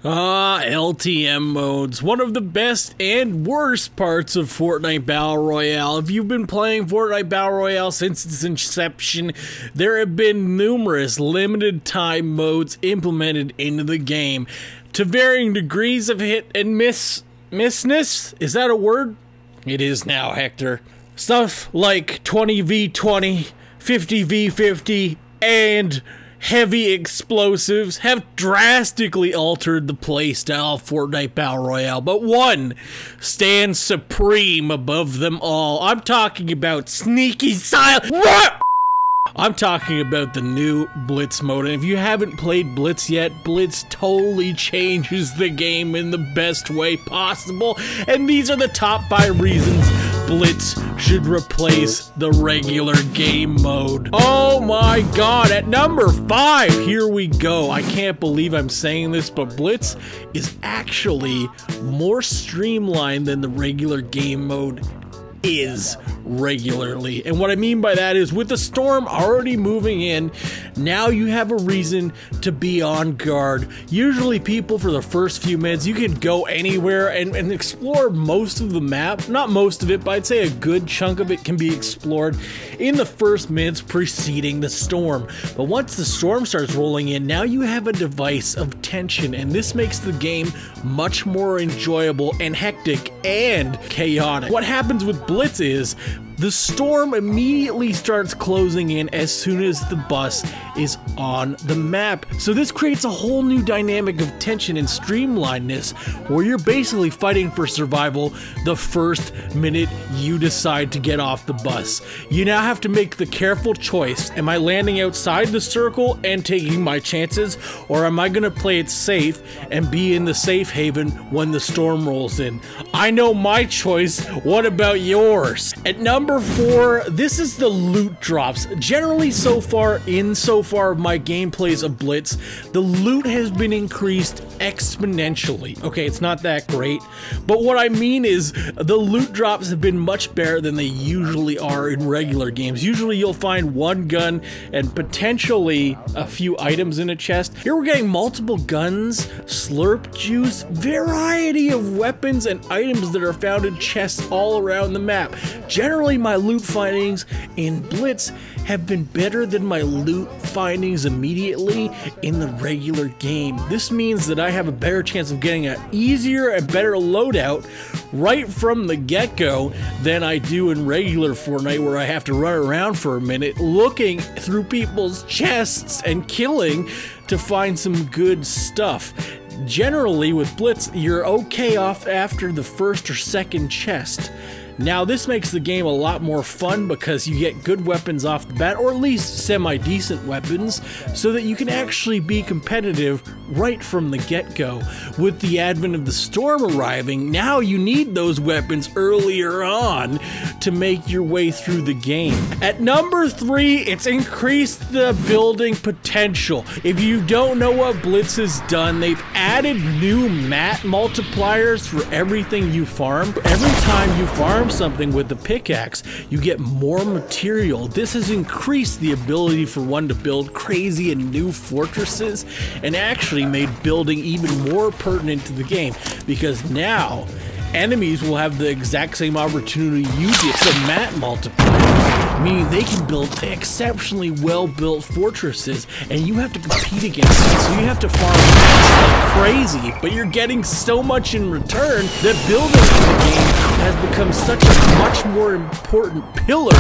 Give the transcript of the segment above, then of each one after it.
LTM modes, one of the best and worst parts of Fortnite Battle Royale. If you've been playing Fortnite Battle Royale since its inception, there have been numerous limited time modes implemented into the game to varying degrees of hit and missness. Is that a word? It is now, Hector. Stuff like 20v20, 50v50, and heavy explosives have drastically altered the playstyle of Fortnite Battle Royale, but one stands supreme above them all. I'm talking about sneaky silence. What? I'm talking about the new Blitz mode, and if you haven't played Blitz yet, Blitz totally changes the game in the best way possible, and these are the top 5 reasons Blitz should replace the regular game mode. Oh my god, at number 5, here we go. I can't believe I'm saying this, but Blitz is actually more streamlined than the regular game mode is regularly. And what I mean by that is, with the storm already moving in, now you have a reason to be on guard. Usually people, for the first few minutes, you can go anywhere and explore most of the map. Not most of it, but I'd say a good chunk of it can be explored in the first minutes preceding the storm. But once the storm starts rolling in, now you have a device of tension, and this makes the game much more enjoyable and hectic and chaotic. What happens with Blitz is the storm immediately starts closing in as soon as the bus is on the map. So this creates a whole new dynamic of tension and streamlinedness, where you're basically fighting for survival the first minute you decide to get off the bus. You now have to make the careful choice. Am I landing outside the circle and taking my chances, or am I gonna play it safe and be in the safe haven when the storm rolls in? I know my choice. What about yours? At number 4, this is the loot drops. Generally, so far of my gameplays of Blitz, the loot has been increased exponentially. Okay, it's not that great, but what I mean is the loot drops have been much better than they usually are in regular games. Usually you'll find one gun and potentially a few items in a chest. Here we're getting multiple guns, slurp juice, variety of weapons and items that are found in chests all around the map. Generally, my loot findings in Blitz have been better than my loot findings immediately in the regular game. This means that I have a better chance of getting an easier and better loadout right from the get-go than I do in regular Fortnite, where I have to run around for a minute looking through people's chests and killing to find some good stuff. Generally, with Blitz, you're okay off after the first or second chest. Now, this makes the game a lot more fun because you get good weapons off the bat, or at least semi-decent weapons, so that you can actually be competitive right from the get-go. With the advent of the storm arriving, now you need those weapons earlier on to make your way through the game. At number 3, it's increased the building potential. If you don't know what Blitz has done, they've added new mat multipliers for everything you farm. Every time you farm something with the pickaxe, you get more material. This has increased the ability for one to build crazy and new fortresses, and actually made building even more pertinent to the game, because now enemies will have the exact same opportunity you did to mat multiplier, meaning they can build exceptionally well-built fortresses, and you have to compete against them, so you have to farm like crazy, but you're getting so much in return that building in the game has become such a much more important pillar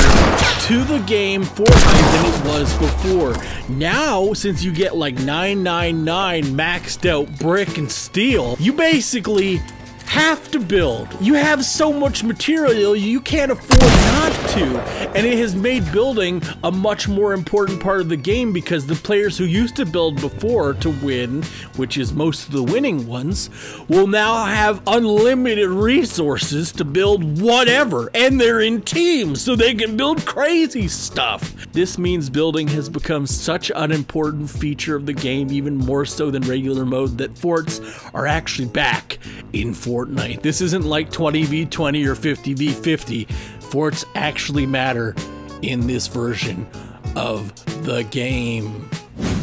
to the game Fortnite than it was before. Now, since you get like 999 maxed out brick and steel, you basically have to build. You have so much material you can't afford not to, and it has made building a much more important part of the game, because the players who used to build before to win, which is most of the winning ones, will now have unlimited resources to build whatever, and they're in teams so they can build crazy stuff. This means building has become such an important feature of the game, even more so than regular mode, that forts are actually back in Fortnite. This isn't like 20v20 or 50v50. Forts actually matter in this version of the game.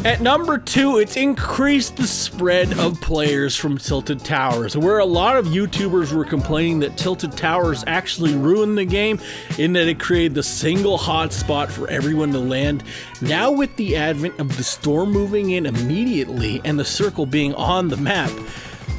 At number 2, it's increased the spread of players from Tilted Towers. Where a lot of YouTubers were complaining that Tilted Towers actually ruined the game in that it created the single hotspot for everyone to land. Now with the advent of the storm moving in immediately and the circle being on the map,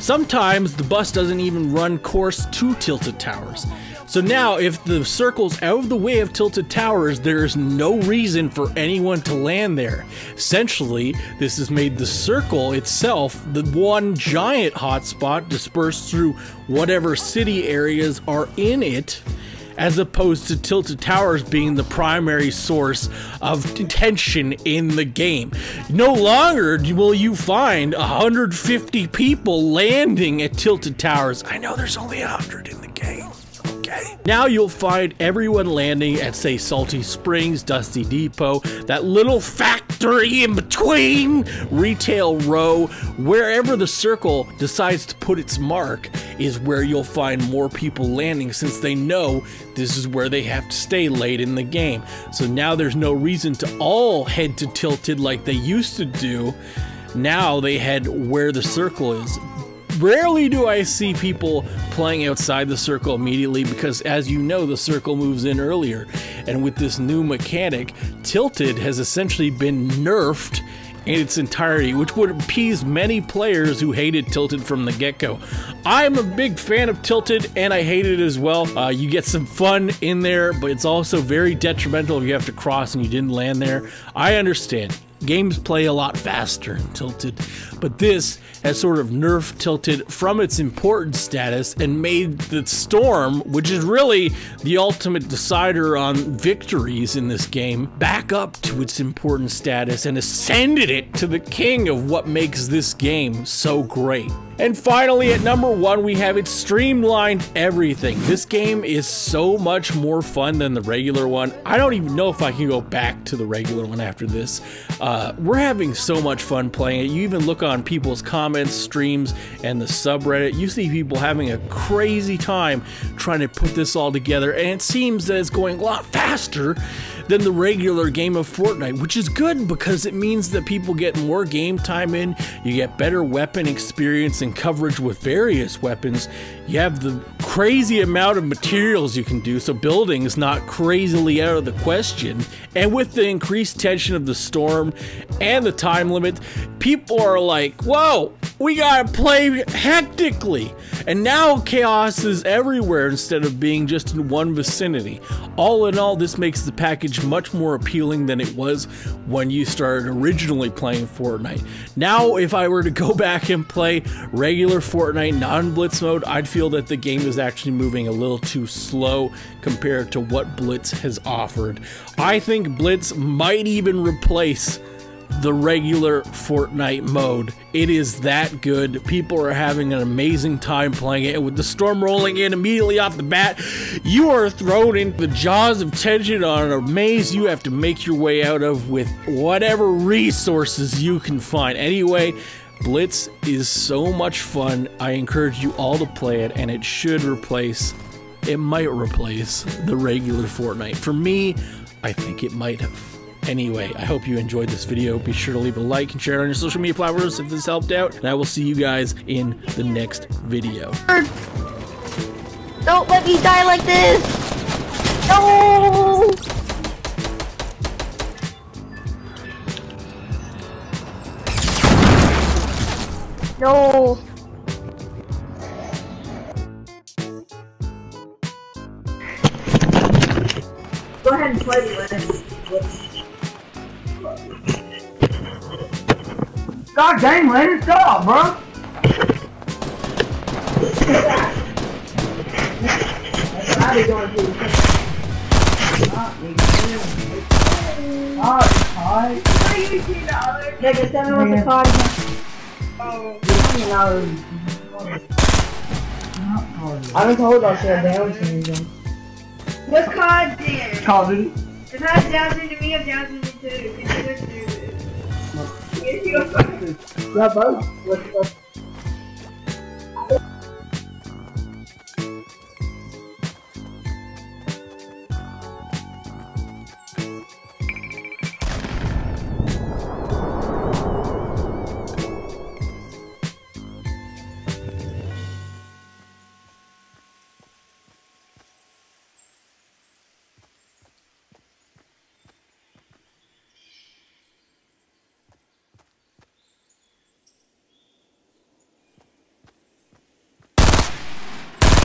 sometimes the bus doesn't even run course to Tilted Towers. So now, if the circle's out of the way of Tilted Towers, there's no reason for anyone to land there. Essentially, this has made the circle itself the one giant hotspot dispersed through whatever city areas are in it, as opposed to Tilted Towers being the primary source of tension in the game. No longer will you find 150 people landing at Tilted Towers. I know there's only 100 in the game. Now you'll find everyone landing at, say, Salty Springs, Dusty Depot, that little factory in between, Retail Row, wherever the circle decides to put its mark is where you'll find more people landing, since they know this is where they have to stay late in the game. So now there's no reason to all head to Tilted like they used to do. Now they head where the circle is. Rarely do I see people playing outside the circle immediately because, as you know, the circle moves in earlier. And with this new mechanic, Tilted has essentially been nerfed in its entirety, which would appease many players who hated Tilted from the get-go. I'm a big fan of Tilted, and I hate it as well. You get some fun in there, but it's also very detrimental if you have to cross and you didn't land there. I understand. Games play a lot faster in Tilted, but this has sort of nerfed Tilted from its important status and made the storm, which is really the ultimate decider on victories in this game, back up to its important status and ascended it to the king of what makes this game so great. And finally, at number 1, we have it streamlined everything. This game is so much more fun than the regular one. I don't even know if I can go back to the regular one after this. We're having so much fun playing it. You even look on people's comments, streams, and the subreddit. You see people having a crazy time trying to put this all together, and it seems that it's going a lot faster than the regular game of Fortnite, which is good because it means that people get more game time in, you get better weapon experience and coverage with various weapons, you have the crazy amount of materials you can do, so building is not crazily out of the question, and with the increased tension of the storm and the time limit, people are like, whoa, we gotta play hectically. And now chaos is everywhere instead of being just in one vicinity. All in all, this makes the package much more appealing than it was when you started originally playing Fortnite. Now, if I were to go back and play regular Fortnite non-Blitz mode, I'd feel that the game is actually moving a little too slow compared to what Blitz has offered. I think Blitz might even replace the regular Fortnite mode. It is that good. People are having an amazing time playing it, and with the storm rolling in immediately off the bat, you are thrown into the jaws of tension on a maze you have to make your way out of with whatever resources you can find. Anyway, Blitz is so much fun. I encourage you all to play it, and it should replace, it might replace the regular Fortnite. For me, I think it might have. Anyway, I hope you enjoyed this video. Be sure to leave a like and share it on your social media platforms if this helped out. And I will see you guys in the next video. Don't let me die like this! No! No! Go ahead and play it. God dang, Lennon, stop, bro! That's what I be going to. Alright. Nigga, tell me what the card is. I don't hold that shit down to you. What's COD then? Call of Duty. If I have Down syndrome, me, I have Down syndrome too. Can you go through this? Yeah, both. What's